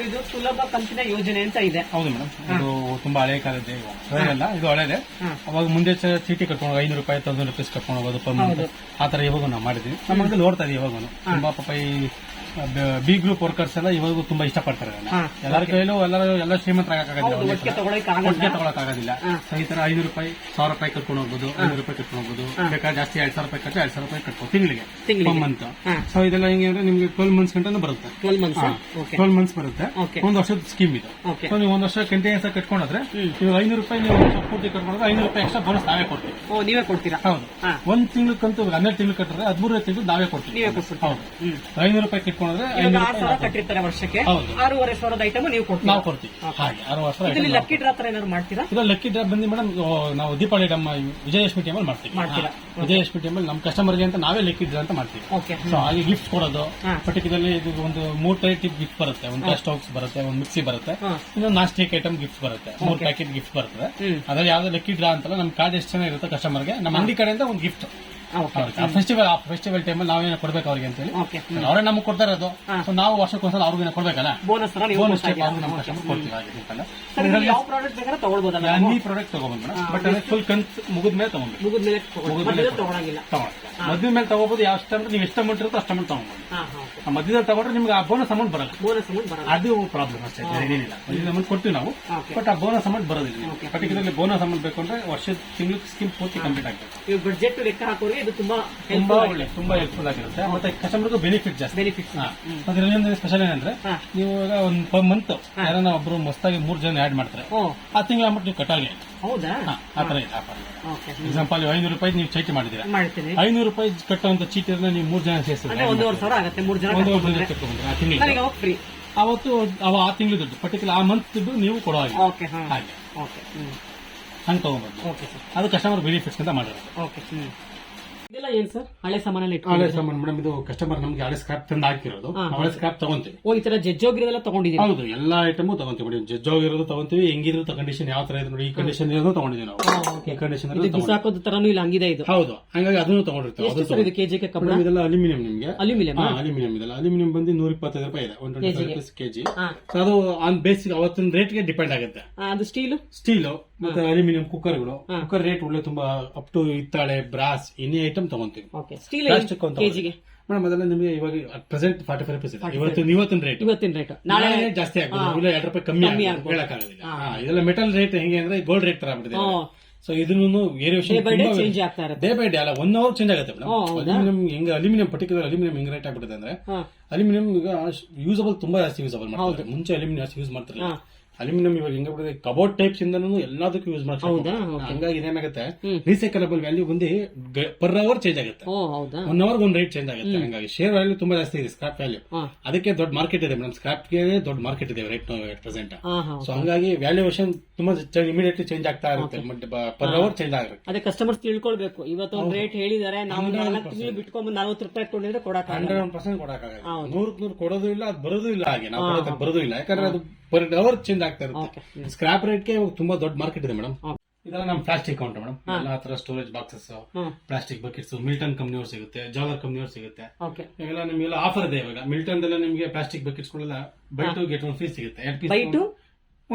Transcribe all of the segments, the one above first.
Sir ಇದು ಸುಲಭ ಕಂತಿನ ಯೋಜನೆ ಅಂತ ಇದೆ. ಹೌದು ಮೇಡಮ್, ಇದು ತುಂಬಾ ಹಳೆ ಕಾಲದ ಅಲ್ಲ, ಇದು ಹಳೇದೆ. ಅವಾಗ ಮುಂದೆ ಚೀಟಿ ಕಟ್ಕೊಂಡು 500 ರೂಪಾಯಿ 1000 ರೂಪಾಯಿ ಕಟ್ಕೊಂಡು ಹೋಗೋದು ಪರ್ ಮಂತ್. ಆ ತರ ಇವಾಗ ನಾವು ಮಾಡಿದ್ವಿ. ನಮಗೆ ನೋಡ್ತಾ ಇದೀವಿ ಇವಾಗ ತುಂಬಾ ಪಾಪ ಈ ಬಿ ಗ್ರೂಪ್ ವರ್ಕರ್ಸ್ ಎಲ್ಲ ಇವಾಗ ತುಂಬಾ ಇಷ್ಟಪಡ್ತಾರೆ. ಎಲ್ಲರ ಕೈಲೂ ಎಲ್ಲ ಶ್ರೀಮಂತರಾಗಕ್ಕಾಗೋದಿಲ್ಲ, ಒಟ್ಟಿಗೆ ತಗೊಳಕ್ಕಾಗೋದಿಲ್ಲ. ಈ ತರ 500 ರೂಪಾಯಿ 1000 ರೂಪಾಯಿ ಕಟ್ಕೊಂಡು ಹೋಗ್ಬೋದು, 500 ರೂಪಾಯಿ ಕಟ್ಕೊಂಡು ಹೋಗ್ಬೋದು. ಬೇಕಾದ್ರೆ ಜಾಸ್ತಿ 2000 ರೂಪಾಯಿ ಕಟ್ಟಿ 2000 ರೂಪಾಯಿ ಕಟ್ಬೋದು ತಿಂಗಳಿಗೆ ಮಂತ್. ಸೊ ಇದೆಲ್ಲ ಹೆಂಗೆ ಅಂದ್ರೆ ನಿಮ್ಗೆ 12 ಮಂತ್ಸ್ ಗಂಟೆ ಬರುತ್ತೆ. 12 ಮಂತ್ಸ್ ಬರುತ್ತೆ. ಒಂದು ವರ್ಷದ ಸ್ಕೀಮ್ ಇದು. ಸೊ ನೀವು ಒಂದು ವರ್ಷ ಕಂಟಿನ್ಯೂಸ್ ಆಗಿ ಕಟ್ಕೊಂಡ್ರೆ ನೀವು 500 ರೂಪಾಯಿ ನೀವು ಪೂರ್ತಿ ಕಟ್ಕೊಂಡ್ರೆ 500 ರೂಪಾಯಿ ಎಕ್ಸ್ಟ್ರಾ ಬೋನಸ್ ನಾವೇ ಕೊಡ್ತೀವಿ. ನೀವೇ ಕೊಡ್ತೀರಾ? ಹೌದು. ಒಂದ್ ತಿಂಗಳು ಕಂತು 12 ತಿಂಗಳು ಕಟ್ಟಿದ್ರೆ 13 ತಿಂಗಳು ನಾವೇ ಕೊಡ್ತೀವಿ. ಹೌದು. 500 ರೂಪಾಯಿ ಕಟ್ಕೊಂಡ್ರೆ ಕಟ್ಟಿರ್ತಾರೆ ವರ್ಷಕ್ಕೆ 6,500 ಐಟಮ್ ನೀವು ನಾವು ಕೊಡ್ತೀವಿ. ಹಾಗೆ 6 ವರ್ಷ ಲಕ್ಕಿ ಡ್ರಾ ತರ ಏನಾದ್ರು ಮಾಡ್ತೀರಾ? ಇಲ್ಲ, ಲಕ್ಕಿ ಡ್ರಾ ಬಂದು ಮೇಡಮ್ ನಾವು ದೀಪಾವಳಿ ವಿಜಯಲಕ್ಷ್ಮಿ ಟೈಮಲ್ಲಿ ಮಾಡ್ತೀವಿ. ವಿಜಯಲಕ್ಷ್ಮಿ ಟೈಮಲ್ಲಿ ನಮ್ಮ ಕಸ್ಟಮರ್ಗೆ ಅಂತ ನಾವೇ ಲಕ್ಕಿ ಡ್ರಾ ಅಂತ ಮಾಡ್ತೀವಿ. ಸೊ ಹಾಗೆ ಗಿಫ್ಟ್ ಕೊಡೋದು ಪರ್ಟಿಕ್ಯುಲರ್ಲಿ ಇದು ಒಂದು 3 ಟೈಪ್ ಗಿಫ್ಟ್ ಬರುತ್ತೆ. ಒಂದು ಟಚ್ ಬಾಕ್ಸ್ ಬರುತ್ತೆ, ಒಂದು ಮಿಕ್ಸಿ ಬರುತ್ತೆ, ಇನ್ನೊಂದು ನಾಸ್ಟಿಕ್ ಐಟಮ್ ಗಿಫ್ಟ್ ಬರುತ್ತೆ. 3 ಪ್ಯಾಕೆಟ್ ಗಿಫ್ಟ್ ಬರುತ್ತೆ. ಅದ್ರಲ್ಲಿ ಯಾವ್ದು ಲಕ್ಕಿ ಡ್ರಾ ಅಂತಲ್ಲ, ನಮ್ಮ ಕಾರ್ಡ್ ಎಷ್ಟು ಜನ ಇರುತ್ತೆ ಕಸ್ಟಮರ್ಗೆ ನಮ್ಮ ಅಂಗಡಿ ಕಡೆಯಿಂದ ಒಂದು ಗಿಫ್ಟ್. ಫೆಸ್ಟಿವಲ್ ಟೈಮಲ್ಲಿ ನಾವೇನೋ ಕೊಡ್ಬೇಕು ಅವ್ರಿಗೆ ಅಂತ ಹೇಳಿ ಅವರೇ ನಮ್ಗೆ ಕೊಡ್ತಾ ಇರೋದು. ಸೊ ನಾವು ವರ್ಷಕ್ಕೊಂದ್ಸಲ ಅವ್ರಿಗೇನೋ ಕೊಡ್ಬೇಕಲ್ಲ, ಬೋನಸ್ ನಮ್ಮ ಕಸ್ಟಮರ್ ಕೊಡ್ತೀವಿ. ಅన్ని ಪ್ರಾಡಕ್ಟ್ ತಗೋಬಹುದು ಮೇಡಮ್. ಬಟ್ ಅದೇ ಫುಲ್ ಕಂತ್ ಮುಗಿದ್ಮೇಲೆ ತಗೊಂಡ್ಬೇಕು. ಮದ್ವೆ ಮೇಲೆ ತಗೋಬಹುದು. ಯಾವ ಅಮೌಂಟ್ ನೀವು ಎಷ್ಟು ಅಮೌಂಟ್ ಇರುತ್ತೋ ಅಷ್ಟು ಅಮೌಂಟ್ ತಗೋಬಹುದು. ಮಧ್ಯದಲ್ಲಿ ತಗೊಂಡ್ರೆ ನಿಮ್ಗೆ ಆ ಬೋನಸ್ ಅಮೌಂಟ್ ಬರಲ್ಲ. ಅದು ಪ್ರಾಬ್ಲಮ್ ಅಷ್ಟೇ, ಏನಿಲ್ಲ. ಮಧ್ಯದ ಅಮೌಂಟ್ ಕೊಡ್ತೀವಿ ನಾವು, ಬಟ್ ಆ ಬೋನಸ್ ಅಮೌಂಟ್ ಬರೋದಿಲ್ಲ. ಪರ್ಟಿಕ್ಯುಲರ್ಲಿ ಬೋನಸ್ ಅಮೌಂಟ್ ಬೇಕು ಅಂದ್ರೆ ವರ್ಷದ ತಿಂಗಳು ಸ್ಕೀಮ್ ಪೂರ್ತಿ ಕಂಪ್ಲೀಟ್ ಆಗಬೇಕು. ಬಜೆಟ್ ಲೆಕ್ಕ ಹಾಕೋರಿಗೆ ಇದು ತುಂಬಾ ಒಳ್ಳೆ, ತುಂಬಾ ಹೆಲ್ಪ್ಫುಲ್ ಆಗಿರುತ್ತೆ. ಮತ್ತೆ ಕಸ್ಟಮರ್ಗೂ ಬೆನಿಫಿಟ್ ಜಾಸ್ತಿ. ಅದ್ರಲ್ಲಿ ಸ್ಪೆಷಲ್ ಏನಂದ್ರೆ ನೀವು ಈಗ ಒಂದು ಪರ್ ಮಂತ್ ಯಾರನ್ನ ಒಬ್ರು ಹೊಸದಾಗಿ 3 ಜನ ಆಡ್ ಮಾಡ್ತಾರೆ, ಆ ತಿಂಗಳ ಅಮೌಂಟ್ ನೀವು ಕಟ್ಟಾಗಿ. ಹೌದಾ? ಆತರ ಇದೆ ಆಫರ್. ಎಕ್ಸಾಂಪಲ್ 500 ರೂಪಾಯಿ ನೀವು ಚೀಟಿ ಮಾಡಿದ್ದೀರಾ, 500 ರೂಪಾಯಿ ಕಟ್ಟುವಂತ ಚೀಟಿಯನ್ನ ನೀವು 3 ಜನ ಸೇರಿಸಿದ್ರೆ 1,500 ಆಗುತ್ತೆ. 3 ಜನ ಕಟ್ಕೊಂಡ್ರೆ ಆ ತಿಂಗಳಿಗೆ ಅವತ್ತು ಆ ತಿಂಗಳು ದುಡ್ಡು ಪರ್ಟಿಕ್ಯುಲರ್ ಆ ಮಂತ್ ದುಡ್ಡು ನೀವು ಕೊಡೋ ಹಾಗೆ ಹಂಗೆ ತಗೊಂಡ್ಬಂದು ಅದು ಕಸ್ಟಮರ್ ಬೆನಿಫಿಟ್ಸ್ ಅಂತ ಮಾಡಿರೋದು. ಇದೆಲ್ಲ ಏನ್ ಸರ್? ಹಳೆ ಸಾಮಾನು ಮೇಡಮ್. ಇದು ಕಸ್ಟಮರ್ ನಮ್ಗೆ ಹಳೆ ಸ್ಕ್ರಾಪ್ ತಂದು ಹಾಕಿರೋದು. ಹಳೆ ಸ್ಕ್ರಾಪ್ ತಗೊಂತೀವಿ. ಈ ತರ ಜಜ್ಜೋಗಿರೋದೆಲ್ಲ ತಗೊಂಡಿದ್ದೀವಿ. ಹೌದು, ಎಲ್ಲಾ ಐಟಮು ತಗೊಂತೀವಿ ಮೇಡಮ್. ಜಜ್ಜೋಗಿರೋದು ತಗೊಂತೀವಿ. ಹೆಂಗಿದ್ರು ಕಂಡೀಷನ್ ಯಾವ ತರ ಇದೆ ನೋಡಿ, ಈ ಕಂಡೀಷನ್ ಇರೋದು ತಗೊಂಡಿದ್ದೀವಿ ನಾವು. ಈ ಕಂಡೀಷನ್ ಬಿಸಾಕೋದು ತರನು ಇಲ್ಲ, ಹಂಗಿದೆ ಇದು. ಹೌದು, ಹಂಗಾಗಿ ಅದನ್ನು ತಗೊಂಡಿರ್ತೀವಿ. ಇದು ಕೆಜಿಗೆ ಕಬ್ಬಣ ಇದೆಲ್ಲ ಅಲ್ಯೂಮಿನಿಯಂ. ನಿಮಗೆ ಅಲ್ಯೂಮಿನಿಯಂ ಇದೆಲ್ಲ ಅಲ್ಯೂಮಿನಿಯಂ ಬಂದು 125 ರೂಪಾಯಿ ಇದೆ, 125 ರೂಪಾಯಿ ಕೆಜಿ. ಅದು ಆನ್ ಬೇಸಿಕ್ ಅವತ್ತಿನ ರೇಟ್ಗೆ ಡಿಪೆಂಡ್ ಆಗುತ್ತೆ. ಅದು ಸ್ಟೀಲು ಮತ್ತೆ ಅಲ್ಯೂಮಿನಿಯಂ ಕುಕ್ಕರ್ಗಳು. ಕುಕ್ಕರ್ ರೇಟ್ ಒಳ್ಳೆ ತುಂಬಾ ಅಪ್ ಟು ಹಿತ್ತಾಳೆ, ಬ್ರಾಸ್ ಎನಿ ಐಟಮ್ ತಗೊಂತೀವಿ. ಪ್ಲಾಸ್ಟಿಕ್ ಮೇಡಮ್ ಅದೆಲ್ಲ ನಿಮಗೆ ಇವಾಗ ಪ್ರೆಸೆಂಟ್ 45 ರೂಪೀಸ್ ಇದೆ. ಇವತ್ತಿನ ರೇಟ್ ನಾಳೆ ಜಾಸ್ತಿ ಆಗ್ಬೋದು, ಇಲ್ಲ 2 ರೂಪಾಯಿ ಕಮ್ಮಿ ಹೇಳಕ್ಕಾಗೋದಿಲ್ಲ. ಇದೆಲ್ಲ ಮೆಟಲ್ ರೇಟ್ ಹೆಂಗೆ ಅಂದ್ರೆ ಗೋಲ್ಡ್ ರೇಟ್ ತರ ಆಗ್ಬಿಟ್ಟಿದೆ. ಸೊ ಇದನ್ನು ವೇರಿಯೇಷನ್ ಡೇ ಬೈ ಡೇ ಅಲ್ಲ, 1 ಅವರ್ ಚೇಂಜ್ ಆಗುತ್ತೆ ಮೇಡಮ್. ಅಲ್ಯೂಮಿನಿಯಂ ಹೆಂಗೆ ಅಲ್ಯೂಮಿನಿಯಂ ಪರ್ಟಿಕ್ಯುಲರ್ ಅಲ್ಯೂಮಿನಿಯಂ ಹೆಂಗ್ ರೇಟ್ ಆಗ್ಬಿಟ್ಟಿದೆ ಅಂದ್ರೆ ಅಲ್ಯೂಮಿನಿಯಂ ಈಗ ಯೂಸಬಲ್ ತುಂಬಾ ಜಾಸ್ತಿ ಯೂಸಬಲ್ ಮಾಡ್ತಾರೆ. ಮುಂಚೆ ಅಲ್ಯೂಮಿನಿಯಂ ಜಾಸ್ತಿ ಯೂಸ್ ಮಾಡ್ತಾರೆ. ಅಲ್ಯೂಮಿನಿಯಂ ಇವಾಗ ಹೆಂಗಾಗ್ಬಿಟ್ಟಿದೆ ಕಬೋರ್ಡ್ ಟೈಪ್ಸ್ ಇಂದನೂ ಎಲ್ಲದಕ್ಕೂ ಯೂಸ್ ಮಾಡ್ತಾರೆ. ಹಂಗಾಗಿ ಇದೇನಾಗುತ್ತೆ ರೀಸೈಕಲಬಲ್ ವ್ಯಾಲ್ಯೂ ಬಂದು ಪರ್ ಅವರ್ ಚೇಂಜ್ ಆಗುತ್ತೆ. 1 ಅವರ್ ಒಂದು ರೇಟ್ ಚೇಂಜ್ ಆಗುತ್ತೆ. ಹಂಗಾಗಿ ಶೇರ್ ವ್ಯಾಲ್ಯೂ ತುಂಬಾ ಜಾಸ್ತಿ ಇದೆ ಸ್ಕ್ರಾಪ್ ವ್ಯಾಲ್ಯೂ. ಅದಕ್ಕೆ ದೊಡ್ಡ ಮಾರ್ಕೆಟ್ ಇದೆ ಮೇಡಮ್. ಸ್ಕ್ರಾಪ್ಗೆ ದೊಡ್ಡ ಮಾರ್ಕೆಟ್ ಇದೆ ರೇಟ್ ಪ್ರೆಸೆಂಟ್. ಸೊ ಹಂಗಾಗಿ ವ್ಯಾಲ್ಯೂಯೇಷನ್ ತುಂಬಾ ಇಮಿಡಿಯೇಟ್ಲಿ ಚೇಂಜ್ ಆಗ್ತಾ ಇರುತ್ತೆ. ಪರ್ ಅವರ್ ಚೇಂಜ್ ಆಗುತ್ತೆ. ಅದೇ ಕಸ್ಟಮರ್ಸ್ ತಿಳ್ಕೊಳ್ಬೇಕು. ಇವತ್ತು ಒಂದು ರೇಟ್ ಹೇಳಿದಾರೆ, ನಾವು 4 ತಿಂಗಳು ಬಿಟ್ಕೊಂಡ್ಬಂದು 40 ರೂಪಾಯಿ ಕೊಟ್ಟಿದ್ರೆ ಕೊಡಕ್ಕೆ 100% ಕೊಡಕ್ಕಾಗಲ್ಲ. 100 ಕೊಡೋದು ಇಲ್ಲ, ಅದು ಬರೋದು ಇಲ್ಲ. ಹಾಗೆ ನಾವು ಬರೋದು ಇಲ್ಲ, ಯಾಕಂದ್ರೆ ಅದು ಪರ್ ಅವರ್ ಚೇಂಜ್ ಆಗ್ತಾ ಇರುತ್ತೆ. ಸ್ಕ್ರಾಪ್ ರೇಟ್ಗೆ ತುಂಬಾ ದೊಡ್ಡ ಮಾರ್ಕೆಟ್ ಇದೆ ಮೇಡಮ್. ಇದೆಲ್ಲ ನಮ್ ಪ್ಲಾಸ್ಟಿಕ್ ಕೌಂಟರ್ ಮೇಡಮ್. ಎಲ್ಲಾ ತರ storage boxes, plastic buckets Milton ಕಂಪ್ನಿಯವ್ರು ಸಿಗುತ್ತೆ, ಜಾಗರ್ ಕಂಪ್ನಿಯವ್ರು ಸಿಗುತ್ತೆ. ಇವೆಲ್ಲ ನಿಮ್ಗೆಲ್ಲ ಆಫರ್ ಇದೆ ಇವಾಗ. ಮಿಲ್ಟನ್ ದೆಲ್ಲ ನಿಮಗೆ ಪ್ಲಾಸ್ಟಿಕ್ ಬಕೆಟ್ಸ್ ಗಳೆಲ್ಲ ಬೈ 2 get 1 ಫ್ರೀ ಸಿಗುತ್ತೆ. 2 ಪೀಸ್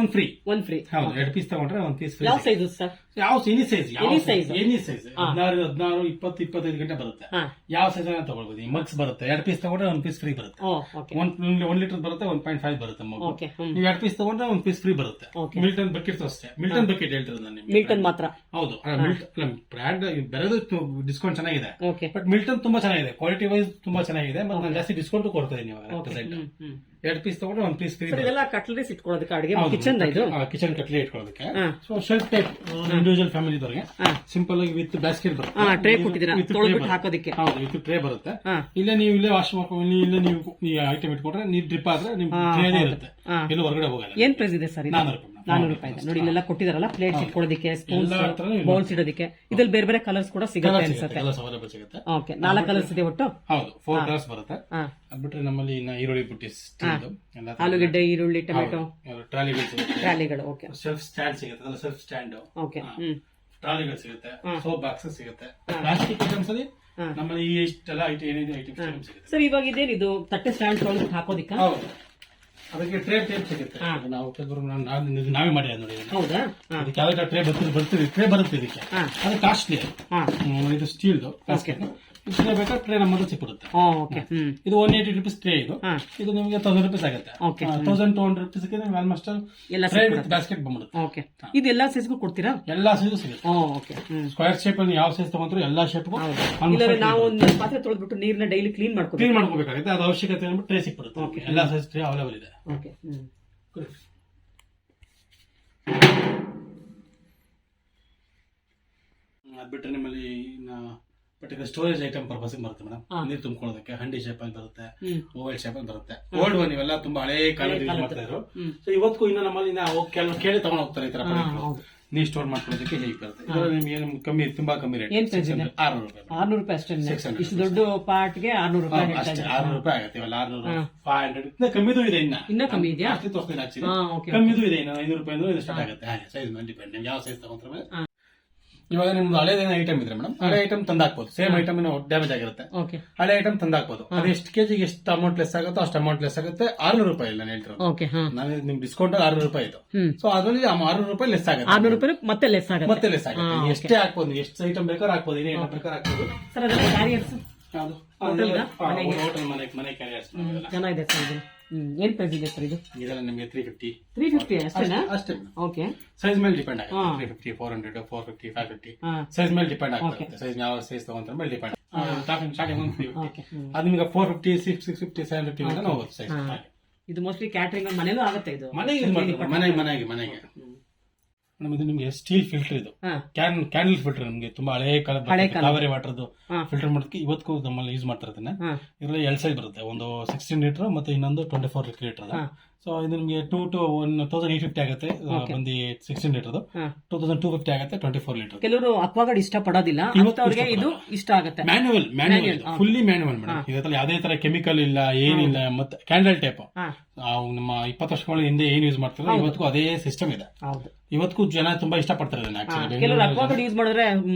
1 ಫ್ರೀ. ಹೌದು, 2 ಪೀಸ್ ತಗೊಂಡ್ರೆ 1 ಪೀಸ್ ಫ್ರೀ. ಯಾವ ಸೈಜ್ ಸರ್? ಎನಿ ಸೈಜ್ 16, 16, 20, 25 ಗಂಟೆ ಬರುತ್ತೆ. ಯಾವ ಸೈಜ್ ತಗೊಳ್ಬಹುದು. ಮಗ್ಸ್ ಬರುತ್ತೆ. 2 ಪೀಸ್ ತಗೊಂಡ್ರೆ 1 ಪೀಸ್ ಫ್ರೀ ಬರುತ್ತೆ. 1 ಲೀಟರ್ ಬರುತ್ತೆ, 1.5 ಬರುತ್ತೆ ಮಗು. ನೀವು 2 ಪೀಸ್ ತಗೊಂಡ್ರೆ 1 ಪೀಸ್ ಫ್ರೀ ಬರುತ್ತೆ. ಮಿಲ್ಟನ್ ಬಕೆಟ್ಸ್ ಅಷ್ಟೇ. ಮಿಲ್ಟನ್ ಬಕೆಟ್ ಹೇಳ್ತಿರೋದು ನಾನು. ಮಿಲ್ಟನ್ ಮಾತ್ರ. ಹೌದು, ಬ್ರ್ಯಾಂಡ್ ಬೇರೆದು ಡಿಸ್ಕೌಂಟ್ ಚೆನ್ನಾಗಿದೆ, ಬಟ್ ಮಿಲ್ಟನ್ ತುಂಬಾ ಚೆನ್ನಾಗಿದೆ. ಕ್ವಾಲಿಟಿ ವೈಸ್ ತುಂಬಾ ಚೆನ್ನಾಗಿದೆ. ಮತ್ತೆ ನಾನು ಜಾಸ್ತಿ ಡಿಸ್ಕೌಂಟ್ ಕೊಡ್ತಾ ಇದೀನಿ ಇವಾಗ ಪ್ರೆಸೆಂಟ್. 2 ಪೀಸ್ ತಗೊಂಡ್ರೆ 1 ಪೀಸ್ ಫ್ರೀ. ಕಟ್ಲರೀಸ್ ಇಟ್ಕೊಳ್ಳೋದಕ್ಕೆ, ಅಡಿಗೆ ಕಿಚನ್ ಕಟ್ಲಿ ಇಟ್ಕೊಳ್ಳೋದಕ್ಕೆ. So shelf type individual family ದವರಿಗೆ ಸಿಂಪಲ್ ಆಗಿ ವಿತ್ ಬ್ಯಾಸ್ಕೆಟ್ ಬರುತ್ತೆ. ಟ್ರೇ ಕೊಟ್ಟಿದ್ದೀರಾ ಹಾಕೋದಕ್ಕೆ? ಹೌದು, ವಿತ್ ಟ್ರೇ ಬರುತ್ತೆ. ಇಲ್ಲೇ ನೀವು ಇಲ್ಲೇ ವಾಶ್ ಮಾಡ್ಕೊಂಡು ಇಲ್ಲೇ ನೀವು ಈ ಐಟಮ್ ಇಟ್ಕೊಂಡ್ರೆ ನೀರು ಡ್ರಿಪ್ ಆದ್ರೆ ನಿಮ್ ಟ್ರೇ ಇರುತ್ತೆ, ಎಲ್ಲೂ ಹೊರಗಡೆ ಹೋಗಲ್ಲ. ಏನ್ ಪ್ರೈಸ್ ಇದೆ ಸರ್? 400 ರೂಪಾಯಿ ಇದೆ ನೋಡಿ. ಇಲ್ಲೆಲ್ಲ ಕೊಟ್ಟಿದಾರಲ್ಲ, ಪ್ಲೇಟ್ಸ್ ಇಟ್ಕೊಳ್ಳೋದಕ್ಕೆ, ಸ್ಪೂನ್ಸ್, ಬೌಲ್ಸ್ ಇಡೋದಕ್ಕೆ. ಇದ್ರಲ್ಲಿ ಬೇರೆ ಬೇರೆ ಕಲರ್ಸ್ ಕೂಡ ಸಿಗುತ್ತೆ ಅನ್ಸುತ್ತೆ. ಸಿಗುತ್ತೆ. ಓಕೆ, 4 ಕಲರ್ಸ್ ಇದೆ ಒಟ್ಟು. ಹೌದು, 4 ಕಲರ್ಸ್ ಬರುತ್ತೆ. ಅದ್ಬಿಟ್ರೆ ನಮ್ಮಲ್ಲಿ ಈರುಳ್ಳಿ ಬುಟ್ಟಿಸ್, ಆಲೂಗಡ್ಡೆ, ಈರುಳ್ಳಿ, ಟೊಮೆಟೊ, ಟ್ರಾಲಿಗಳು. ಓಕೆ, ಸೆಲ್ಫ್ ಸ್ಟ್ಯಾಂಡ್ ಸಿಗುತ್ತೆ. ಸೆಲ್ಫ್ ಸ್ಟ್ಯಾಂಡ್, ಓಕೆ, ಟ್ರಾಲಿಗಳು ಸಿಗುತ್ತೆ, ಸೋಪ್ ಬಾಕ್ಸಸ್ ಸಿಗುತ್ತೆ. ಪ್ಲಾಸ್ಟಿಕ್ ಐಟಮ್ಸ್ ಅಲ್ಲಿ ನಮ್ಮಲ್ಲಿ ಇಷ್ಟೆಲ್ಲ ಏನಿದೆ ಐಟಮ್ಸ್ ಸಿಗುತ್ತೆ. ಸರ್ ಇವಾಗ ಇದೇನಿದು ತಟ್ಟೆ ಸ್ಟ್ಯಾಂಡ್ ಹಾಕೋದಿಕ್ಕ? ಅದಕ್ಕೆ ಟ್ರೇ ಸಿಗುತ್ತೆ. ನಾವು ಕೆಲವರು ನಾವೇ ಮಾಡಿ ನೋಡಿ ಇದನ್ನ. ಹೌದಾ? ಇದಕ್ಕೆ ಯಾವ್ದು ಟ್ರೇ ಟ್ರೇ ಬರುತ್ತೆ ಇದಕ್ಕೆ. ಅದು ಕಾಸ್ಟ್ಲಿ. ಇದು ಸ್ಟೀಲ್ ಟ್ರೇ ಬೇಕಾದ್ರೆ ಟ್ರೇ ನಮ್ಮದು ಸಿಕ್ಕಿರುತ್ತೆ. ಇದು 180 rupees ಟ್ರೇ. ಇದು ನಿಮಗೆ 1000 rupees ಆಗುತ್ತೆ. 1200 rupees ನಿಮ್ಗೆ ಆಲ್ಮೋಸ್ಟ್ ಟ್ರೇ ವಿತ್ ಬ್ಯಾಸ್ಕೆಟ್ ಬಂದ್ಬಿಡುತ್ತೆ. ಇದು ಎಲ್ಲಾ ಸೈಜ್ಗೂ ಕೊಡ್ತೀರಾ? ಎಲ್ಲಾ ಸೈಜು ಸಿಗುತ್ತೆ. ಸ್ಕ್ವೇರ್ ಶೇಪ್ ಅಲ್ಲಿ ಯಾವ ಸೈಜ್ ತಗೊಂಡ್ರು ಎಲ್ಲಾ ಶೇಪ್ಗೂ. ನಾವು ಒಂದು ಪಾತ್ರೆ ತೊಳೆದ್ಬಿಟ್ಟು ನೀರ್ನ ಡೈಲಿ ಕ್ಲೀನ್ ಮಾಡ್ಕೋಬೇಕಾಗುತ್ತೆ. ಅದು ಅವಶ್ಯಕತೆ ಟ್ರೇ ಸಿಕ್ಬಿಡುತ್ತೆ. ಎಲ್ಲಾ ಸೈಜ್ ಟ್ರೇ ಅವೈಲೇಬಲ್ ಇದೆ. ಅದ್ ಬಿಟ್ರೆ ನಿಮ್ಮಲ್ಲಿ ಪರ್ಟಿಕ್ಯುಲರ್ ಸ್ಟೋರೇಜ್ ಐಟಮ್ ಪರ್ಪಸ್ ಬರುತ್ತೆ ಮೇಡಮ್. ನೀರು ತುಂಬಿಕೊಳ್ಳೋದಕ್ಕೆ ಹಂಡಿ ಶೇಪ್ ಅಲ್ಲಿ ಬರುತ್ತೆ, ಓವಲ್ ಶೇಪ್ ಅಲ್ಲಿ ಬರುತ್ತೆ. ಓಲ್ಡ್ ಒನ್ ಇವೆಲ್ಲ ತುಂಬಾ ಹಳೆ ಕಾಲದ ಯೂಸ್ ಮಾಡ್ತಾ ಇದ್ರು. ಸೊ ಇವತ್ತು ಇನ್ನು ನಮ್ಮಲ್ಲಿ ಕೆಲವು ಕೇಳಿ ತಗೊಂಡ್ ಹೋಗ್ತಾರೆ ಈ ತರ ನೀರು ಸ್ಟೋರ್ ಮಾಡ್ಕೊಳ್ಳೋದಕ್ಕೆ ಹೇಗೆ ಬರುತ್ತೆ. ನಿಮ್ಗೆ ಕಮ್ಮಿ, ತುಂಬಾ ಕಮ್ಮಿ ರೇಟ್. 600 ರೂಪಾಯಿ ಅಷ್ಟೇ. ಇಷ್ಟು ದೊಡ್ಡ ಪಾರ್ಟ್ಗೆ 600 ರೂಪಾಯಿ ಅಷ್ಟೇ. 600 ರೂಪಾಯಿ ಆಗುತ್ತೆ. ಇವೆಲ್ಲ 600, 500 ಕಮ್ಮಿದು ಇದೆ. ಇನ್ನ ಕಮ್ಮಿ ಇದೆಯಾ? ಕಮ್ಮಿದು ಇದೆ. ಇನ್ನು 500 ರೂಪಾಯಿ ಸ್ಟಾರ್ಟ್ ಆಗುತ್ತೆ. ಸೈಜ್ ಮೇಲೆ ಡಿಪೆಂಡ್. ನೀವು ಯಾವ ಸೈಜ್ ತಗೊಂಡ್ರೆ. ಇವಾಗ ನಿಮ್ದು ಹಳೇದೇನ ಐಟಮ್ ಇದ್ರೆ ಮೇಡಮ್, ಹಳೆ ಐಟಮ್ ತಂದಾಕ್ಬೋದು. ಸೇಮ್ ಐಟಮ್ ಡ್ಯಾಮೇಜ್ ಆಗಿರುತ್ತೆ, ಹಳೆ ಐಟಮ್ ತಂದಾಕ್ಬೋದು. ಅದು ಎಷ್ಟು ಕೆಜಿಗೆ ಎಷ್ಟು ಅಮೌಂಟ್ ಲೆಸ್ ಆಗುತ್ತೋ ಅಷ್ಟು ಅಮೌಂಟ್ ಲೆಸ್ ಆಗುತ್ತೆ. 600 ರೂಪಾಯಿ ನಾನು ಹೇಳ್ತಿರೋದು. ನಾನು ನಿಮ್ ಡಿಸ್ಕೌಂಟ್ 600 ರೂಪಾಯಿ ಇದು. ಸೊ ಅದರಲ್ಲಿ 600 ರೂಪಾಯಿ ಲೆಸ್ ಆಗುತ್ತೆ. 600 ರೂಪಾಯಿ ಮತ್ತೆ ಲೆಸ್ ಆಗುತ್ತೆ. ಎಷ್ಟೇ ಹಾಕ್ಬೋದು, ಎಷ್ಟು ಐಟಮ್ ಬೇಕಾದ್ರೆ ಹಾಕ್ಬೋದು. ಏನೇ ಐಟಮ್ ಬೇಕಾದ್ರೆ ಹಾಕ್ಬೋದು. ಸರ್ ಅದರ ಕ್ಯಾರಿಯರ್ಸ್ ಹೋಟೆಲ್ ಮನೆ ಕ್ಯಾರಿಯರ್ಸ್ ಚೆನ್ನಾಗಿದೆ ಸರ್. ಇದು ಏನ್ ಪ್ರೈಸ್ ಇದೆ ಸರ್? ಇದು ಇದೆಲ್ಲ ನಿಮಗೆ 350 ಅಷ್ಟೇನಾ? ಅಷ್ಟೇ. ಓಕೆ. ಸೈಜ್ ಮೇಲೆ ಡಿಪೆಂಡ್ ಆಗುತ್ತೆ. 350, 400, 450, 550 ಸೈಜ್ ಮೇಲೆ ಡಿಪೆಂಡ್ ಆಗುತ್ತೆ. ಸೈಜ್ ಯಾವ ಸೈಜ್ ತಗೊಂಡ್ರೆ ಮೇಲೆ ಡಿಪೆಂಡ್. ಅದು ನಿಮಗೆ 450, 650, 750 ಹೋಗುತ್ತೆ ಸೈಜ್. ಇದು ಮೋಸ್ಟ್ಲಿ ಕ್ಯಾಟರಿಂಗ್ ಮನೇಲೂ ಆಗುತ್ತೆ. ಇದು ಮನೆಗೆ ಮೇಡಮ್. ಇದು ನಿಮಗೆ ಸ್ಟೀಲ್ ಫಿಲ್ಟರ್. ಇದು ಕ್ಯಾಂಡಲ್ ಫಿಲ್ಟರ್. ನಿಮಗೆ ತುಂಬಾ ಹಳೆ ಕಾಲ ಕಾವೇರಿ ವಾಟರ್ದು ಫಿಲ್ಟರ್ ಮಾಡೋದಕ್ಕೆ ಇವತ್ತು ನಮ್ಮಲ್ಲಿ ಯೂಸ್ ಮಾಡ್ತಾರೆ. ಇದರಲ್ಲಿ 2 ಸೈಜ್ ಬರುತ್ತೆ. ಒಂದು 16 ಲೀಟರ್ ಮತ್ತೆ ಇನ್ನೊಂದು 24 ಲೀಟರ್. ಸೊ ಇದು ನಿಮಗೆ 2850 ಆಗುತ್ತೆ. ಬಂದು 16 ಲೀಟರ್ 2250 ಆಗುತ್ತೆ. 24 ಲೀಟರ್. ಕೆಲವರು ಅಕ್ವಾಗಾರ್ಡ್ ಇಷ್ಟ ಪಡೋದಿಲ್ಲ, ಅವರಿಗೆ ಇದು ಇಷ್ಟ ಆಗುತ್ತೆ. Manual fully manual madam. ಇದರಲ್ಲಿ ಯಾವುದೇ ತರ ಕೆಮಿಕಲ್ ಇಲ್ಲ, ಏನಿಲ್ಲ. ಮತ್ತೆ ಕ್ಯಾಂಡಲ್ ಟೈಪ್ ನಮ್ಮ 20 ವರ್ಷಗಳ ಹಿಂದೆ ಏನ್ ಯೂಸ್ ಮಾಡ್ತಾರೆ ಇವತ್ತಿಗೂ ಅದೇ ಸಿಸ್ಟಮ್ ಇದೆ. ಇವತ್ತಿಗೂ ಜನ ತುಂಬಾ ಇಷ್ಟಪಡ್ತಾರೆ. ಕೆಲವರು ಅಕ್ವಾಗಾರ್ಡ್ ಯೂಸ್ ಮಾಡಿದ್ರೆ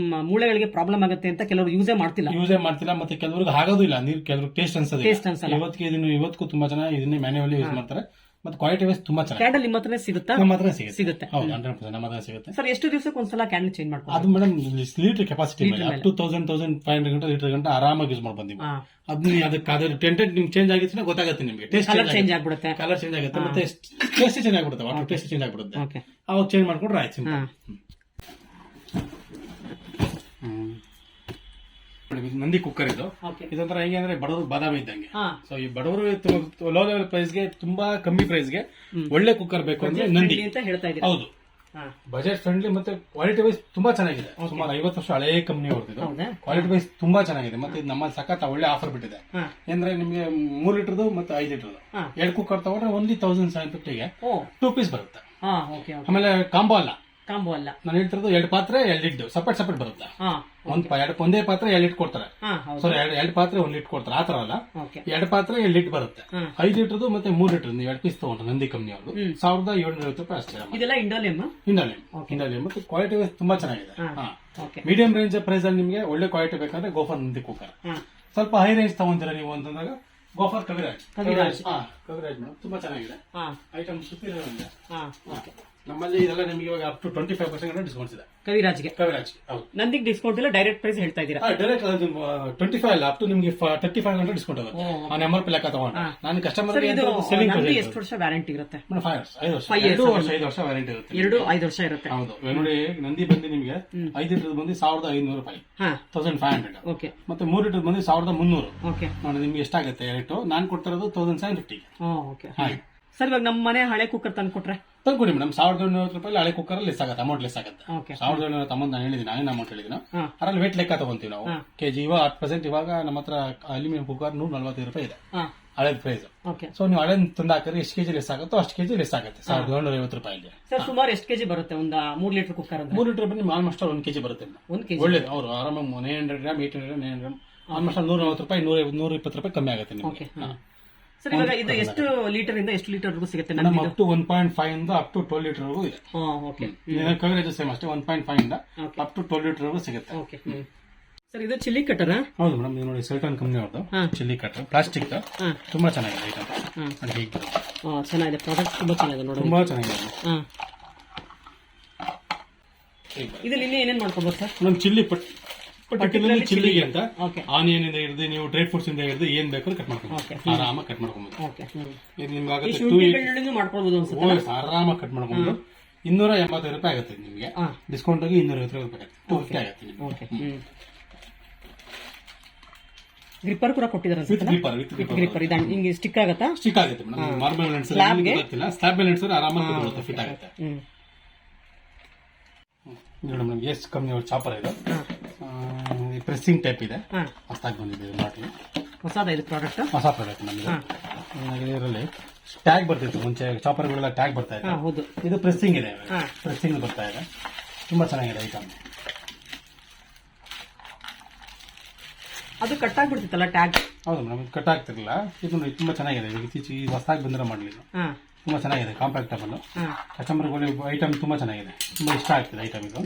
ಮೂಳೆಗಳಿಗೆ ಪ್ರಾಬ್ಲಮ್ ಆಗುತ್ತೆ ಅಂತ ಕೆಲವರು ಯೂಸೇ ಮಾಡ್ತಿಲ್ಲ. ಮತ್ತೆ ಕೆಲವರಿಗೆ ಆಗೋದು ಇಲ್ಲ. ನೀರು ಕೆಲವರು ಟೇಸ್ಟ್ ಅನ್ಸೋದಿಲ್ಲ. ಇವತ್ತಿಗೂ ತುಂಬಾ ಜನ ಇದನ್ನೇ ಮ್ಯಾನ್ಯುವಲ್ ಯೂಸ್ ಮಾಡ್ತಾರೆ. ಮತ್ತೆ ಕ್ವಾಲಿಟಿ ವೈಸ್ ತುಂಬಾ ಚೆನ್ನಾಗಿ. ಕ್ಯಾಂಡಲ್ ನಿಮ್ಮ ಹತ್ರ ಸಿಗುತ್ತಾ? ನಮ್ಮ ಹತ್ರ ಸಿಗುತ್ತೆ. ಹೌದು, 100% ನಮ್ಮ ಹತ್ರ ಸಿಗುತ್ತೆ. ಸರ್ ಎಷ್ಟು ದಿವಸಕ್ಕೆ ಒಂದ್ಸಲ ಕ್ಯಾಂಡಲ್ ಚೇಂಜ್ ಮಾಡ್ಕೊಂಡು? ಅದು ಮೇಡಮ್ ಲೀಟರ್ ಕೆಪಾಸಿಟಿ ಮೇಲೆ ಅಪ್ ಟು 1500 ಗಂಟೆ ಲೀಟರ್ ಗಂಟೆ ಆರಾಮಾಗಿ ಯೂಸ್ ಮಾಡ್ಬೋದು ನೀವು. ಅದಕ್ಕೆ ಅದ್ರ ಟೆಂಟೆಂಟ್ ನಿಮ್ಗೆ ಚೇಂಜ್ ಆಗಿದ್ರೆ ಗೊತ್ತಾಗುತ್ತೆ. ನಿಮಗೆ ಟೇಸ್ಟ್ ಚೇಂಜ್ ಆಗ್ಬಿಡುತ್ತೆ. ಕಲರ್ ಚೇಂಜ್ ಆಗುತ್ತೆ. ಮತ್ತೆ ಟೇಸ್ಟ್ ಚೇಂಜ್ ಆಗ್ಬಿಡುತ್ತೆ. ವಾಟರ್ ಟೇಸ್ಟ್ ಚೇಂಜ್ ಆಗ್ಬಿಡುತ್ತೆ. ಅವಾಗ ಚೇಂಜ್ ಮಾಡ್ಕೊಂಡ್ರೆ ಆಯ್ತು. ನಂದಿ ಕುಕ್ಕರ್ ಇದು. ಇದೊಂಥರ ಹೆಂಗೆ ಅಂದ್ರೆ ಬಡವರು ಬಾದಾಮಿ ಇದ್ದಂಗೆ. ಸೊ ಈ ಬಡವರು ಲೋ ಲೆವೆಲ್ ಪ್ರೈಸ್ ಗೆ, ತುಂಬಾ ಕಮ್ಮಿ ಪ್ರೈಸ್ ಗೆ ಒಳ್ಳೆ ಕುಕ್ಕರ್ ಬೇಕು ಅಂದ್ರೆ ನಂದಿ ಅಂತ ಹೇಳ್ತಾ ಇದ್ದೀರಾ. ಹೌದು, ಬಜೆಟ್ ಫ್ರೆಂಡ್ಲಿ ಮತ್ತೆ ಕ್ವಾಲಿಟಿ ವೈಸ್ ತುಂಬಾ ಚೆನ್ನಾಗಿದೆ. ಸುಮಾರು 50 ವರ್ಷ ಹಳೆ ಕಂಪನಿ ಹೊರತಿದ್ದು. ಕ್ವಾಲಿಟಿ ವೈಸ್ ತುಂಬಾ ಚೆನ್ನಾಗಿದೆ. ಮತ್ತೆ ಇದು ನಮ್ಮ ಸಖತ್ ಒಳ್ಳೆ ಆಫರ್ ಬಿಟ್ಟಿದೆ. ಅಂದ್ರೆ ನಿಮಗೆ 3 ಲೀಟರ್ದು ಮತ್ತೆ 5 ಲೀಟರ್ದು 2 ಕುಕ್ಕರ್ ತಗೊಂಡ್ರೆ ಓನ್ಲಿ 1750ಗೆ 2 ಪೀಸ್ ಬರುತ್ತೆ. ಆಮೇಲೆ ಕಾಂಬೋ ಅಲ್ಲ. ನಾನು ಹೇಳ್ತಿರೋದು 2 ಪಾತ್ರೆ 2 ಲಿಡ್ ಸಪರೇಟ್ ಬರುತ್ತೆ. ಒಂದೇ ಪಾತ್ರೆ 2 ಲಿಟ್ ಕೊಡ್ತಾರೆ. ಸಾರಿ, 2 ಪಾತ್ರೆ 1 ಲಿಟ್ ಕೊಡ್ತಾರೆ. ಆತರ ಅಲ್ಲ, 2 ಪಾತ್ರೆ 2 ಲಿಟ್ ಬರುತ್ತೆ. 5 ಲೀಟರ್ದು ಮತ್ತೆ 3 ಲೀಟರ್ ನೀವು 2 ಪೀಸ್ ತಗೊಂಡ್ರೆ ನಂದಿ ಕಂಪನಿ ಅವರು 1750 ರೂಪಾಯಿ ಅಷ್ಟೇ. ಇದೆಲ್ಲ ಇಂಡೋಲಿಯಂ ಮತ್ತೆ ಕ್ವಾಲಿಟಿ ವೈಸ್ ತುಂಬಾ ಚೆನ್ನಾಗಿದೆ. ಮೀಡಿಯಂ ರೇಂಜ್ ಪ್ರೈಸ್ ಅಲ್ಲಿ ನಿಮಗೆ ಒಳ್ಳೆ ಕ್ವಾಲಿಟಿ ಬೇಕಂದ್ರೆ ಗೋಫರ್ ನಂದಿ ಕುಕ್ಕರ್. ಸ್ವಲ್ಪ ಹೈ ರೇಂಜ್ ತಗೊಂತೀರಾ ನೀವು ಅಂತಂದಾಗ ಗೋಫರ್ ಕವಿರಾಜ್ ಮೇಡಮ್ ತುಂಬಾ ಚೆನ್ನಾಗಿದೆ. ಐಟಮ್ ಸುತ್ತಿರೋ ನಮ್ಮಲ್ಲಿ ಇದೆಲ್ಲ ನಿಮಗೆ ಇವಾಗ ಅಪ್ ಟು 25% ಡಿಸ್ಕೌಂಟ್ಸ್ ಇದೆ. ಕವಿರಾಜ್ ಹೌದು. ನಂದಿಗೆ ಡಿಸ್ಕೌಂಟ್ ಇಲ್ಲ, ಡೈರೆಕ್ಟ್ ಪ್ರೈಸ್ ಹೇಳ್ತಾ ಇದ್ದೀರಾ? ಡೈರೆಕ್ಟ್ 25 ಅಲ್ಲ, ಅಪ್ ಟು ನಿಮಗೆ 3500 ಡಿಸ್ಕೌಂಟ್ ಆಗುತ್ತೆ. ನಾನು MRP ಲೆಕ್ಕ ತಗೊಂಡ್ರೆ ನಾನು ಕಸ್ಟಮರ್ ಎಷ್ಟು ವರ್ಷ ವ್ಯಾರಂಟಿ ಇರುತ್ತೆ? 5 ವರ್ಷ ವ್ಯಾರಂಟಿ ಇರುತ್ತೆ. 5 ವರ್ಷ ಇರುತ್ತೆ. ಹೌದು. ನೋಡಿ, ನಂದಿ ಬಂದು ನಿಮಗೆ 5 ಲೀಟರ್ ಬಂದು 1500 ರೂಪಾಯಿ, 1500. ಮತ್ತೆ 3 ಲೀಟರ್ ಬಂದು 1300. ನೋಡಿ ನಿಮ್ಗೆ ಎಷ್ಟಾಗುತ್ತೆ ರೇಟು. ನಾನು ಕೊಡ್ತಿರೋದು 1750. ಸರ್, ಇವಾಗ ನಮ್ಮ ಮನೆ ಹಳೆ ಕುಕ್ಕರ್ ತಂದು ಕೊಟ್ರೆ ತಂದ್ಕೊಡಿ ಮೇಡಮ್. 1750 ರೂಪಾಯಿ ಹಳೆ ಕುಕ್ಕರ್ ಲೆಸ್ ಆಗುತ್ತೆ, ಅಮೌಂಟ್ ಲೆಸ್ ಆಗುತ್ತೆ. 1750 ಅಮೌಂಟ್ ನಾನು ಹೇಳಿದ್ದೀನಿ, ನಾನೇನು ಅಮೌಂಟ್ ಹೇಳಿದ್ದೀನಿ. ಅದ್ರಲ್ಲಿ ವೇಟ್ ಲೆಕ್ಕ ತಗೊಂತೀವಿ ನಾವು ಕೆಜಿ. ಇವಾಗ 10% ಇವಾಗ ನಮ್ಮ ಹತ್ರ ಅಲ್ಯೂಮಿನಿಯಂ ಕುಕ್ಕರ್ 145 ರೂಪಾಯಿ ಇದೆ ಹಳೆ ಪ್ರೈಸ್. ಸೊ ನೀವು ಹಳೆ ತಂದಾಕಿದ್ರೆ ಎಷ್ಟು ಕೆಜಿ ಲೆಸ್ ಆಗುತ್ತೋ ಅಷ್ಟು ಕೆಜಿ ಲೆಸ್ ಆಗುತ್ತೆ 1750 ರೂಪಾಯಿಗೆ. ಸರ್, ಸುಮಾರು ಎಷ್ಟು ಕೆಜಿ ಬರುತ್ತೆ ಒಂದು 3 ಲೀಟರ್ ಕುಕ್ಕರ್? 3 ಲೀಟರ್ ಬಂದು ಆಲ್ಮೋಸ್ಟ್ 1 ಕೆಜಿ ಬರುತ್ತೆ. ಒಳ್ಳೇದು. ಅವರು ಆರಾಮಾಗಿ 900 ಗ್ರಾಮ್ 800 ಗ್ರಾಮ್ 900 ಗ್ರಾಮ್ ಆಲ್ಮೋಸ್ಟ್ 140 ರೂಪಾಯಿ 120 ರೂಪಾಯಿ ಕಮ್ಮಿ ಆಗುತ್ತೆ ನಿಮಗೆ. ಸರ್, ಇವಾಗ ಇದು ಎಷ್ಟು ಲೀಟರ್ ಇಂದ ಎಷ್ಟು ಲೀಟರ್ ಸಿಗುತ್ತೆ? ಅಪ್ ಟು 1.5 ಇಂದ ಅಪ್ ಟು 12 ಲೀಟರ್ ವರೆಗೂ ಇದೆ. ಕವರೇಜ್ ಸೇಮ್ ಅಷ್ಟೇ. 1.5 ಇಂದ ಅಪ್ ಟು 12 ಲೀಟರ್ ವರೆಗೂ ಸಿಗುತ್ತೆ. ಸರ್ ಇದು ಚಿಲ್ಲಿ ಕಟ್ಟರ? ಹೌದು ಮೇಡಮ್, ಇದು ನೋಡಿ ಸೆಲ್ಟಾನ್ ಕಂಪ್ನಿ ಅವ್ರದ್ದು ಚಿಲ್ಲಿ ಕಟ್ಟರ್, ಪ್ಲಾಸ್ಟಿಕ್, ತುಂಬಾ ಚೆನ್ನಾಗಿದೆ ಐಟಮ್. ಅದು ಹೇಗೆ ಚೆನ್ನಾಗಿದೆ, ಪ್ರಾಡಕ್ಟ್ ತುಂಬಾ ಚೆನ್ನಾಗಿದೆ ನೋಡಿ, ತುಂಬಾ ಚೆನ್ನಾಗಿದೆ. ಇದ್ರಲ್ಲಿ ಇನ್ನೇ ಏನೇನ್ ಮಾಡ್ಕೋಬಹುದು ಸರ್? ನಮ್ ಚಿಲ್ಲಿ ಪರ್ಟಿಕ್ಯುಲರ್ಲಿ ಚಿಲ್ಲಿಗೆ ಅಂತ ಆನಿಯನ್ ಇಂದ ಹಿಡಿದು ನೀವು ಡ್ರೈ ಫ್ರೂಟ್ಸ್ ಇಂದ ಹಿಡಿದು ಏನ್ ಬೇಕಾದ್ರೂ ಕಟ್ ಮಾಡ್ಕೊಂಡು ಆರಾಮಾಗಿ ಕಟ್ ಮಾಡ್ಕೊಬಹುದು. ಇದು ನಿಮ್ಗೆ ಆಗುತ್ತೆ ಮಾಡ್ಕೊಬಹುದು ಅನ್ಸುತ್ತೆ, ಆರಾಮಾಗಿ ಕಟ್ ಮಾಡ್ಕೊಂಡು. 285 ರೂಪಾಯಿ ಆಗುತ್ತೆ ನಿಮಗೆ, ಡಿಸ್ಕೌಂಟ್ ಆಗಿ 250 ರೂಪಾಯಿ ಆಗುತ್ತೆ, 250 ಆಗುತ್ತೆ ನಿಮಗೆ. ಗ್ರಿಪ್ಪರ್ ಕೂಡ ಕೊಟ್ಟಿದ್ದಾರೆ, ಗ್ರಿಪ್ಪರ್ ಇದು ಹಿಂಗೆ ಸ್ಟಿಕ್ ಆಗುತ್ತಾ? ಸ್ಟಿಕ್ ಆಗುತ್ತೆ ಮೇಡಮ್, ಮಾರ್ಬಲ್ ಗೊತ್ತಿಲ್ಲ, ಸ್ಲಾಬ್ ಮೇಲೆ ಆರಾಮಾಗಿ ಫಿಟ್ ಆಗುತ್ತೆ. ನೋಡಿ ಮೇಡಮ್, ಎಸ್ ಕಂಪ್ನಿ ಅವ್ರ ಚಾಪರ್ ಇದು, ಪ್ರೆಸ್ಸಿಂಗ್ ಟೈಪ್ ಇದೆ, ಹೊಸದಾಗಿ ಬಂದಿದೆ ನೋಡಿ, ಹೊಸದ ಪ್ರಾಡಕ್ಟ್, ಹೊಸ ಪ್ರಾಡಕ್ಟ್ ನಮಗೆ. ಇದರಲ್ಲಿ ಟ್ಯಾಗ್ ಬರ್ತಿತ್ತು ಮುಂಚೆ, ಚಾಪರ್ಗಳೆಲ್ಲ ಟ್ಯಾಗ್ ಬರ್ತಾ ಇದೆ, ಇದು ಪ್ರೆಸ್ಸಿಂಗ್ ಇದೆ, ಪ್ರೆಸ್ಸಿಂಗ್ ಬರ್ತಾ ಇದೆ, ತುಂಬಾ ಚೆನ್ನಾಗಿದೆ ಐಟಮ್. ಅದು ಕಟ್ ಆಗ್ಬಿಡ್ತಿತ್ತಲ್ಲ ಟ್ಯಾಗ್? ಹೌದು ಮೇಡಮ್, ಇದು ಕಟ್ ಆಗ್ತಿರಲಿಲ್ಲ, ಇದು ತುಂಬಾ ಚೆನ್ನಾಗಿದೆ, ಇತ್ತೀಚೆಗೆ ಹೊಸದಾಗಿ ಬಂದಿರೋ ಮಾಡಲಿ, ತುಂಬಾ ಚೆನ್ನಾಗಿದೆ, ಕಾಂಪ್ಯಾಕ್ಟಬಲ್. ಕಸ್ಟಮರ್ಗಳು ಐಟಮ್ ತುಂಬಾ ಚೆನ್ನಾಗಿದೆ, ತುಂಬಾ ಇಷ್ಟ ಆಗ್ತಿದೆ ಐಟಮ್ ಇದು.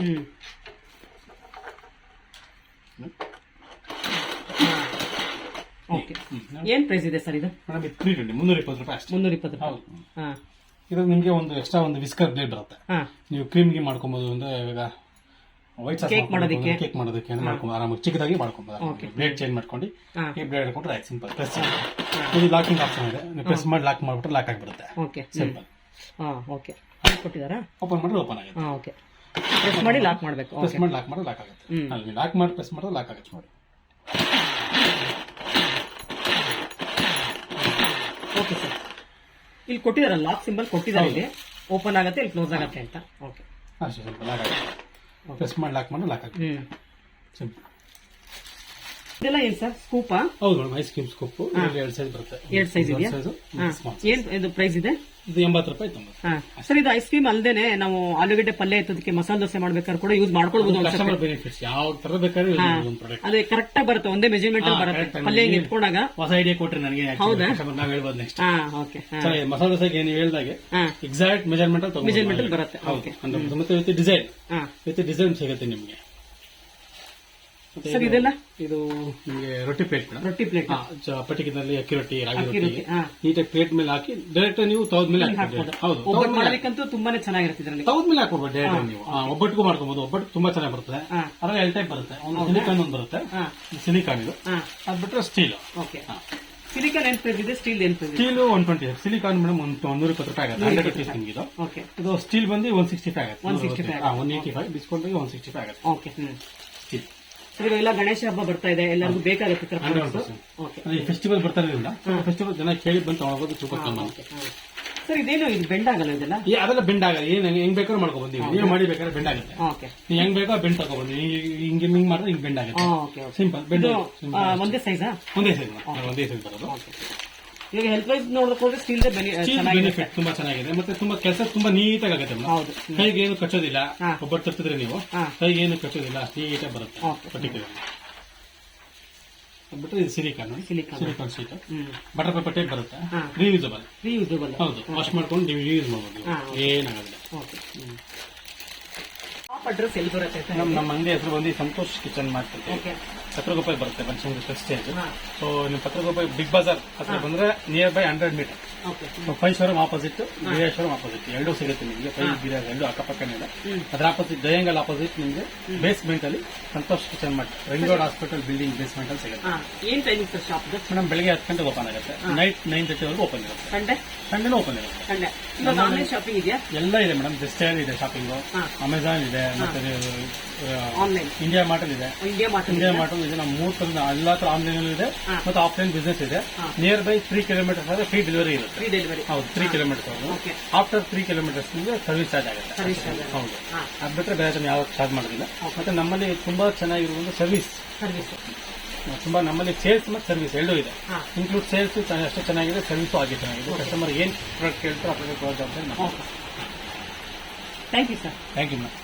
ಏನ್ ಪ್ರೈಸ್ ಇದೆ ಸರ್ ಇದು? ಮೇಡಮ್ ಇದು 320 ರೂಪಾಯಿ ಅಷ್ಟೇ. 320 ಹೌದು. ಇದು ನಿಮಗೆ ಒಂದು ಎಕ್ಸ್ಟ್ರಾ ಒಂದು ವಿಸ್ಕರ್ ಬ್ಲೇಡ್ ಬರುತ್ತೆ, ನೀವು ಕ್ರೀಮ್ಗೆ ಮಾಡ್ಕೊಬಹುದು. ಅಂದ್ರೆ ಇವಾಗ ವೈಟ್ ಸಾಸ್ ಕೇಕ್ ಮಾಡೋದಕ್ಕೆ ಮಾಡ್ಕೊಂಡು ಆರಾಮಾಗಿ ಚಿಕ್ಕದಾಗಿ ಮಾಡ್ಕೊಬಹುದು. ಬ್ಲೇಡ್ ಚೇಂಜ್ ಮಾಡ್ಕೊಂಡು ಈ ಬ್ಲೇಡ್ ಹಾಕೊಂಡ್ರೆ ಆಯ್ತು, ಸಿಂಪಲ್. ಪ್ರೆಸ್ ಇದು ಲಾಕಿಂಗ್ ಆಪ್ಷನ್ ಇದೆ, ನೀವು ಪ್ರೆಸ್ ಮಾಡಿ ಲಾಕ್ ಮಾಡ್ಬಿಟ್ರೆ ಲಾಕ್ ಆಗಿಬಿಡುತ್ತೆ, ಸಿಂಪಲ್. ಕೊಟ್ಟಿದ್ದಾರಾ? ಓಪನ್ ಮಾಡಿದ್ರೆ ಓಪನ್ ಆಗುತ್ತೆ, ಪ್ರೆಸ್ ಮಾಡಿ ಲಾಕ್ ಮಾಡಬೇಕು, ಪ್ರೆಸ್ ಮಾಡಿ ಲಾಕ್ ಮಾಡಿದ್ರೆ ಲಾಕ್ ಆಗುತ್ತೆ, ಅಲ್ಲಿ ಲಾಕ್ ಮಾಡಿ ಪ್ರೆಸ್ ಮಾಡಿದ್ರೆ ಲಾಕ್ ಆಗುತ್ತೆ ನೋಡಿ. ಓಕೆ ಸರ್, ಇಲ್ಲಿ ಕೊಟ್ಟಿದಾರಲ್ಲ ಲಾಕ್ ಸಿಂಬಲ್ ಕೊಟ್ಟಿದ್ದಾರೆ, ಇಲ್ಲಿ ಓಪನ್ ಆಗುತ್ತೆ, ಇಲ್ಲಿ ಕ್ಲೋಸ್ ಆಗುತ್ತೆ ಅಂತ. ಓಕೆ ಅಷ್ಟೇ, ಸಿಂಪಲ್ ಲಾಕ್ ಆಗುತ್ತೆ, ಪ್ರೆಸ್ ಮಾಡಿ ಲಾಕ್ ಮಾಡಿ ಲಾಕ್ ಆಗುತ್ತೆ, ಸಿಂಪಲ್. ಇದೆಲ್ಲ ಏನ್ ಸರ್, ಸ್ಕೂಪಾ? ಹೌದು madam, ice cream scoop 2 size ಬರುತ್ತೆ. 2 ಸೈಜ್ ಇದೆಯಾ? ಏನ್ ಇದು ಪ್ರೈಸ್ ಇದೆ? ಇದು 80 ರೂಪಾಯಿ 90. ಸರ್ ಇದು ಐಸ್ ಕ್ರೀಮ್ ಅಲ್ಲದೇನೆ ನಾವು ಆಲೂಗಡ್ಡೆ ಪಲ್ಯ ಎತ್ತೋದಕ್ಕೆ, ಮಸಾಲೆ ದೋಸೆ ಮಾಡ್ಬೇಕಾದ್ರೆ ಕೂಡ ಯೂಸ್ ಮಾಡ್ಕೊಳ್ಬಹುದು. ಕಸ್ಟಮರ್ ಬೆನಿಫಿಟ್ಸ್ ಯಾವ ತರ ಬೇಕಾದ್ರೂ ಅದೇ ಕರೆಕ್ಟ್ ಆಗಿ ಬರುತ್ತೆ, ಒಂದೇ ಮೆಜರ್ಮೆಂಟ್ ಅಲ್ಲಿ ಬರುತ್ತೆ. ಪಲ್ಯ ಹಿಂಗೆ ಎತ್ಕೊಂಡಾಗ ಹೊಸ ಐಡಿಯಾ ಕೊಟ್ರೆ ನನಗೆ, ಹೌದಾ? ನಾವ್ ಹೇಳ್ಬೋದು ನೆಕ್ಸ್ಟ್. ಓಕೆ, ಮಸಾಲೆ ದೋಸೆಗೆ ನೀವು ಹೇಳ್ದಾಗೆ ಎಕ್ಸಾಕ್ಟ್ ಮೆಜರ್ಮೆಂಟ್ ಅಲ್ಲಿ ಬರುತ್ತೆ. ಮತ್ತೆ ಡಿಸೈನ್ ಸಿಗುತ್ತೆ ನಿಮ್ಗೆ. ಸರ್ ಇದೆಲ್ಲ ಇದು ನಿಮಗೆ ರೊಟ್ಟಿ ಪ್ಲೇಟ್, ಪಟ್ಟಿಗೆನಲ್ಲಿ ಅಕ್ಕಿ ರೊಟ್ಟಿ, ರಾಗಿ ರೊಟ್ಟಿ ನೀಟಾಗಿ ಪ್ಲೇಟ್ ಮೇಲೆ ಹಾಕಿ ಡೈರೆಕ್ಟ್ ನೀವು ತವದ ಮೇಲೆ ಹಾಕಬಹುದು. ಹೌದು, ಒಬ್ಬಟ್ಟು ಮಾಡ್ಲಿಕ್ಕಂತೂ ತುಂಬಾನೇ ಚೆನ್ನಾಗಿರುತ್ತೆ, ತವದ ಮೇಲೆ ಹಾಕೋಬಹುದು ಡೈರೆಕ್ಟ್ ನೀವು. ಒಬ್ಬಟ್ಟಿಗೂ ಮಾಡ್ಕೋಬಹುದು, ಒಬ್ಬಟ್ಟು ತುಂಬಾ ಚೆನ್ನಾಗಿ ಬರುತ್ತೆ. ಅದ್ರಲ್ಲಿ 2 ಟೈಪ್ ಬರುತ್ತೆ, ಒಂದು ಸಿಲಿಕಾನ್ ಒಂದು ಬರುತ್ತೆ, ಸಿಲಿಕಾನ್ ಇದು, ಅದ್ ಬಿಟ್ರೆ ಸ್ಟೀಲ್. ಓಕೆ, ಸಿಲಿಕಾನ್ ಏನ್ ಪ್ರೈಸ್ ಇದೆ, ಸ್ಟೀಲ್ ಏನ್ ಪ್ರೈಸ್? ಸ್ಟೀಲ್ 120, ಸಿಲಿಕಾನ್ ಮೇಡಮ್ 120 ರೂಪಾಯಿ ಆಗುತ್ತೆ, 100 rupees ನಿಮ್ಗೆ ಇದು. ಓಕೆ, ಇದು ಸ್ಟೀಲ್ ಬಂದು 165 ಆಗುತ್ತೆ, 185 ಡಿಸ್ಕೌಂಟ್ 165 ಆಗುತ್ತೆ. Okay, steel. ಎಲ್ಲ ಗಣೇಶ ಹಬ್ಬ ಬರ್ತಾ ಇದೆ, ಎಲ್ಲರಿಗೂ ಬೇಕಾಗುತ್ತೆ. ಫೆಸ್ಟಿವಲ್ ಬರ್ತಾ ಇರೋದ್ರಿಂದ ಫೆಸ್ಟಿವಲ್ ಜನ ಕೇಳಿ ಬಂದು ತಗೊಳ್ಬೋದು, ಸೂಪರ್ ಕಮ್ಮಿ. ಸರ್ ಇದೇನು ಇದು ಬೆಂಡ್ ಆಗಲ್ಲ, ಇದೆಲ್ಲ ಅದೆಲ್ಲ ಬೆಂಡ್ ಆಗಲ್ಲ, ಏನ್ ಹೆಂಗ್ ಬೇಕಾದ್ರೂ ಮಾಡ್ಕೊಬೋದು ನೀವು ಮಾಡಿ ಬೇಕಾದ್ರೆ ಬೆಂಡ್ ಆಗುತ್ತೆ. ನೀವು ಹೆಂಗ್ ಬೇಕೋ ಬೆಂಡ್ ತಗೊಬೋದು, ಹಿಂಗೆ ಹಿಂಗ್ ಮಾಡಿದ್ರೆ ಹಿಂಗ್ ಬೆಂಡ್ ಆಗುತ್ತೆ, ಸಿಂಪಲ್. ಬೆಂಡ್ ಒಂದೇ ಸೈಜ್, ಒಂದೇ ಸೈಜ್ ಬರೋದು. ಇವಾಗ ಹೆಲ್ತ್ ವೈಸ್ ನೋಡೋಕೆ ಸ್ಟೀಲ್ ಬೆನಿಫಿಟ್ ತುಂಬಾ ಚೆನ್ನಾಗಿದೆ, ಮತ್ತೆ ತುಂಬಾ ಕೆಲಸ ತುಂಬಾ ನೀಟಾಗಿ ಆಗುತ್ತೆ. ಕೈಗೆ ಏನು ಕಚ್ಚೋದಿಲ್ಲ, ಒಬ್ಬಟ್ಟು ತರ್ತಿದ್ರೆ ನೀವು ಕೈಗೆ ಏನು ಕಚ್ಚೋದಿಲ್ಲ, ನೀಟಾಗಿ ಬರುತ್ತೆ. ಪರ್ಟಿಕ್ಯುಲರ್ ಬಿಟ್ಟರೆ ಇದು silicon sheet, butter paper type ಬರುತ್ತೆ, ರಿಯೂಸಬಲ್. ಹೌದು, ವಾಶ್ ಮಾಡ್ಕೊಂಡು ನೀವು ಯೂಸ್ ಮಾಡಬಹುದು, ಏನಾಗೋದಿಲ್ಲ. ಅಡ್ರೆಸ್ ಎಲ್ಲಿ ಬರುತ್ತೆ? ನಮ್ಮ ಅಂಗಡಿ ಹೆಸರು ಬಂದು ಸಂತೋಷ್ ಕಿಚನ್ ಮಾಡ್ತೀವಿ, ಪತ್ರಗೊಪ್ಪಾಯಿ ಬರುತ್ತೆ, ಬನ್ಶಂಕರಿ ಸ್ಟೇಜ್. ಸೊ ನೀವು ಪತ್ರಗೊಪ್ಪಾಯಿ ಬಿಗ್ ಬಜಾರ್ ಹತ್ರ ಬಂದ್ರೆ near by 100 meter, 5 showroom opposite, ಗಿರಿಯಾ ಶೋರೂಮ್ ಆಪೋಸಿಟ್ ಎರಡೂ ಸಿಗುತ್ತೆ ನಿಮಗೆ. 5 ಗಿರಿಯಾ ಎರಡು ಅಕ್ಕಪಕ್ಕನೇ ಇದೆ. ಅದ್ರ ಆಪೋಸಿಟ್ ಡಯಾಂಗಲ್ ಆಪೋಸಿಟ್ ನಿಮಗೆ ಬೇಸ್ಮೆಂಟ್ ಅಲ್ಲಿ Santosh kitchen mart, ring road hospital building basement ಅಲ್ಲಿ ಸಿಗುತ್ತೆ. ಏನ್ ಟೈಮಿಂಗ್ ಸರ್ ಶಾಪ್? ಮೇಡಮ್ ಬೆಳಿಗ್ಗೆ 10 ಗಂಟೆಗೆ ಓಪನ್ ಆಗುತ್ತೆ, ನೈಟ್ 9:30 ವರೆಗೂ ಓಪನ್ ಇರುತ್ತೆ. ಸಂಡೇನೂ ಓಪನ್ ಇರುತ್ತೆ. ಆನ್ಲೈನ್ ಶಾಪಿಂಗ್ ಇದೆಯಾ? ಎಲ್ಲ ಇದೆ ಮೇಡಮ್, ಜೆಸ್ಟೈರ್ ಇದೆ ಶಾಪಿಂಗ್, ಅಮೆಜಾನ್ ಇದೆ, ಮತ್ತೆ ಆನ್ಲೈನ್ ಇಂಡಿಯಾ ಮಾರ್ಟ್ ಇದೆ, ನಮ್ಮ 3 ಕಡೆ ಎಲ್ಲ ತರ ಆನ್ಲೈನ್ ಇದೆ, ಮತ್ತೆ ಆಫ್ಲೈನ್ ಬಿಸ್ನೆಸ್ ಇದೆ. ನಿಯರ್ ಬೈ 3 ಕಿಲೋಮೀಟರ್ಸ್ ಆದ್ರೆ ಫ್ರೀ ಡೆಲಿವರಿ ಇರುತ್ತೆ. ಹೌದು, 3 kilometres. After 3 kilometres service charge ಆಗುತ್ತೆ. ಹೌದು, ಅದ್ ಬಿಟ್ಟರೆ ಬೇರೆ ಯಾವ ಚಾರ್ಜ್ ಮಾಡೋದಿಲ್ಲ. ಮತ್ತೆ ನಮ್ಮಲ್ಲಿ ತುಂಬಾ ಚೆನ್ನಾಗಿರುವುದು ಸರ್ವಿಸ್, ತುಂಬಾ ನಮ್ಮಲ್ಲಿ ಸೇಲ್ಸ್ ಮತ್ತು ಸರ್ವಿಸ್ ಎರಡೂ ಇದೆ. ಇನ್ಕ್ಲೂಡ್ ಸೇಲ್ಸ್ ಅಷ್ಟೇ ಚೆನ್ನಾಗಿದೆ, ಸರ್ವಿಸು ಆಗಿ ಚೆನ್ನಾಗಿದೆ. ಕಸ್ಟಮರ್ ಏನ್ ಪ್ರಾಡಕ್ಟ್ ಕೇಳ್ತಾರೋ ಆ ಪ್ರಾಡಕ್ಟ್ ಜವಾಬ್ದಾರಿ. Thank you sir. Thank you ma'am.